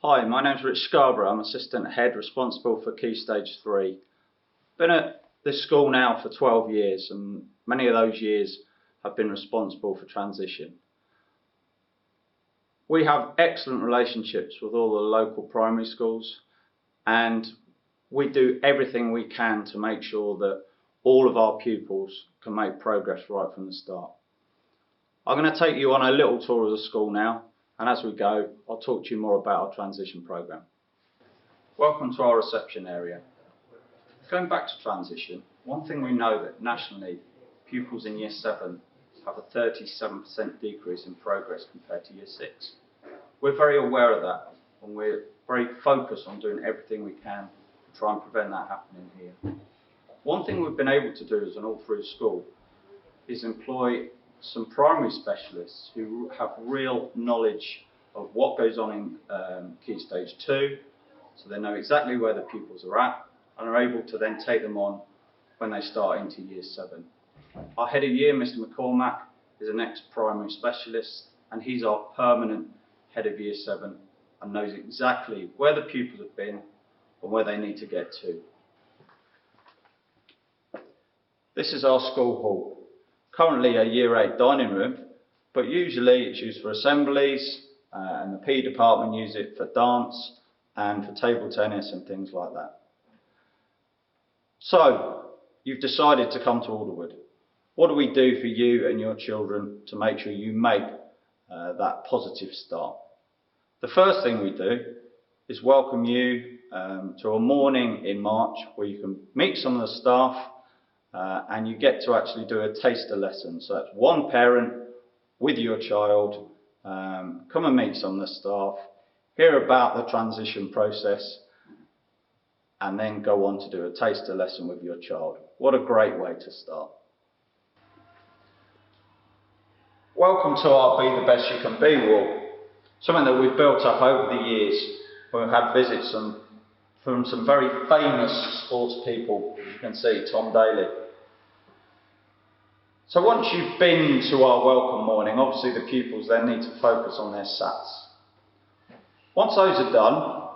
Hi, my name's Mr Scarborough. I'm Assistant Head responsible for Key Stage 3. Been at this school now for 12 years and many of those years have been responsible for transition. We have excellent relationships with all the local primary schools and we do everything we can to make sure that all of our pupils can make progress right from the start. I'm going to take you on a little tour of the school now, and as we go I'll talk to you more about our transition programme. Welcome to our reception area. Going back to transition, one thing we know that nationally pupils in Year 7 have a 37% decrease in progress compared to Year 6. We're very aware of that and we're very focused on doing everything we can to try and prevent that happening here. One thing we've been able to do as an all-through school is employ some primary specialists who have real knowledge of what goes on in Key Stage 2, so they know exactly where the pupils are at and are able to then take them on when they start into Year 7. Our head of year, Mr McCormack, is an ex-primary specialist and he's our permanent head of Year 7 and knows exactly where the pupils have been and where they need to get to. This is our school hall. Currently a Year 8 dining room, but usually it's used for assemblies and the PE department use it for dance and for table tennis and things like that. So, you've decided to come to Alderwood. What do we do for you and your children to make sure you make that positive start? The first thing we do is welcome you to a morning in March where you can meet some of the staff and you get to actually do a taster lesson. So that's one parent with your child, come and meet some of the staff, hear about the transition process, and then go on to do a taster lesson with your child. What a great way to start. Welcome to our Be the Best You Can Be wall, something that we've built up over the years. We've had visits from some very famous sports people. You can see Tom Daly. So once you've been to our welcome morning, obviously the pupils then need to focus on their SATs. Once those are done,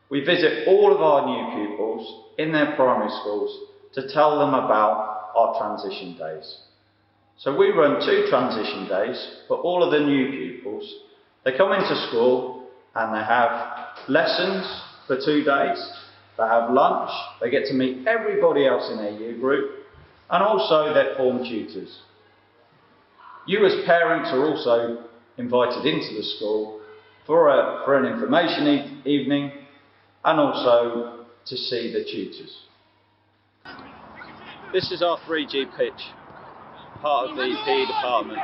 we visit all of our new pupils in their primary schools to tell them about our transition days. So we run 2 transition days for all of the new pupils. They come into school and they have lessons for 2 days, they have lunch, they get to meet everybody else in their year group, and also their form tutors. You as parents are also invited into the school for an information evening and also to see the tutors. This is our 3G pitch, part of the PE department.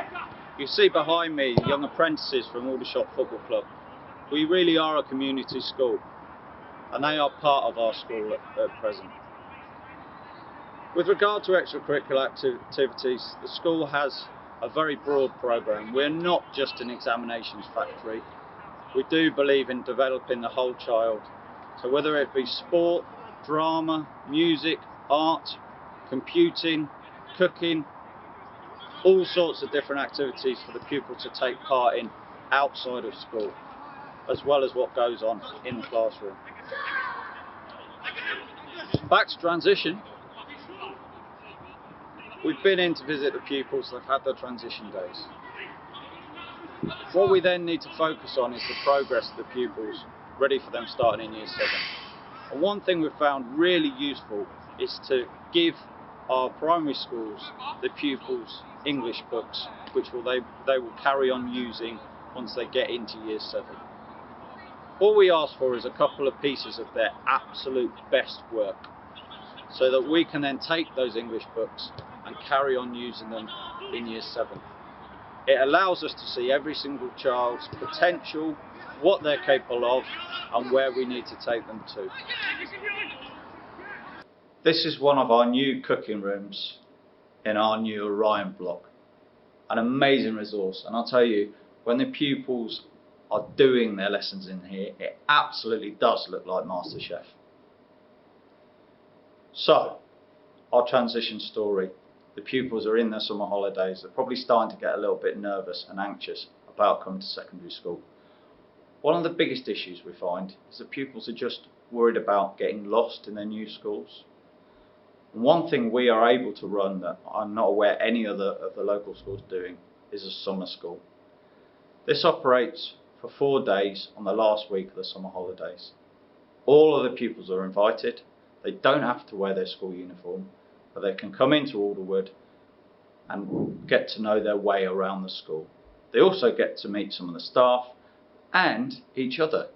You see behind me young apprentices from Aldershot Football Club. We really are a community school and they are part of our school at present. With regard to extracurricular activities, the school has a very broad programme. We're not just an examinations factory. We do believe in developing the whole child. So whether it be sport, drama, music, art, computing, cooking, all sorts of different activities for the pupil to take part in outside of school, as well as what goes on in the classroom. Back to transition. We've been in to visit the pupils that have had their transition days. What we then need to focus on is the progress of the pupils ready for them starting in Year 7. And one thing we've found really useful is to give our primary schools the pupils English books, which they will carry on using once they get into Year 7. All we ask for is a couple of pieces of their absolute best work, so that we can then take those English books and carry on using them in Year 7. It allows us to see every single child's potential, what they're capable of, and where we need to take them to. This is one of our new cooking rooms in our new Orion block. An amazing resource, and I'll tell you, when the pupils are doing their lessons in here, it absolutely does look like MasterChef. So, our transition story. The pupils are in their summer holidays. They're probably starting to get a little bit nervous and anxious about coming to secondary school. One of the biggest issues we find is that pupils are just worried about getting lost in their new schools. And one thing we are able to run that I'm not aware any other of the local schools doing is a summer school. This operates for 4 days on the last week of the summer holidays. All of the pupils are invited. They don't have to wear their school uniform, but they can come into Alderwood and get to know their way around the school. They also get to meet some of the staff and each other.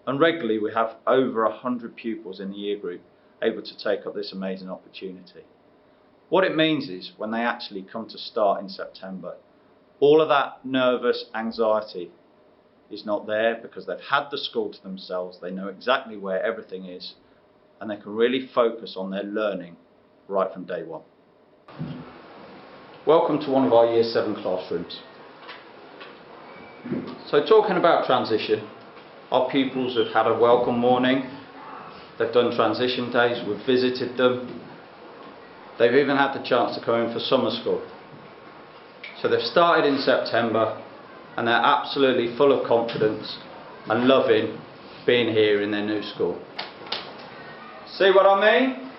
And regularly we have over 100 pupils in the year group able to take up this amazing opportunity. What it means is when they actually come to start in September, all of that nervous anxiety is not there because they've had the school to themselves, they know exactly where everything is, and they can really focus on their learning right from day one. Welcome to one of our Year 7 classrooms. So talking about transition, our pupils have had a welcome morning, they've done transition days, we've visited them, they've even had the chance to come in for summer school. So they've started in September and they're absolutely full of confidence and loving being here in their new school. See what I mean?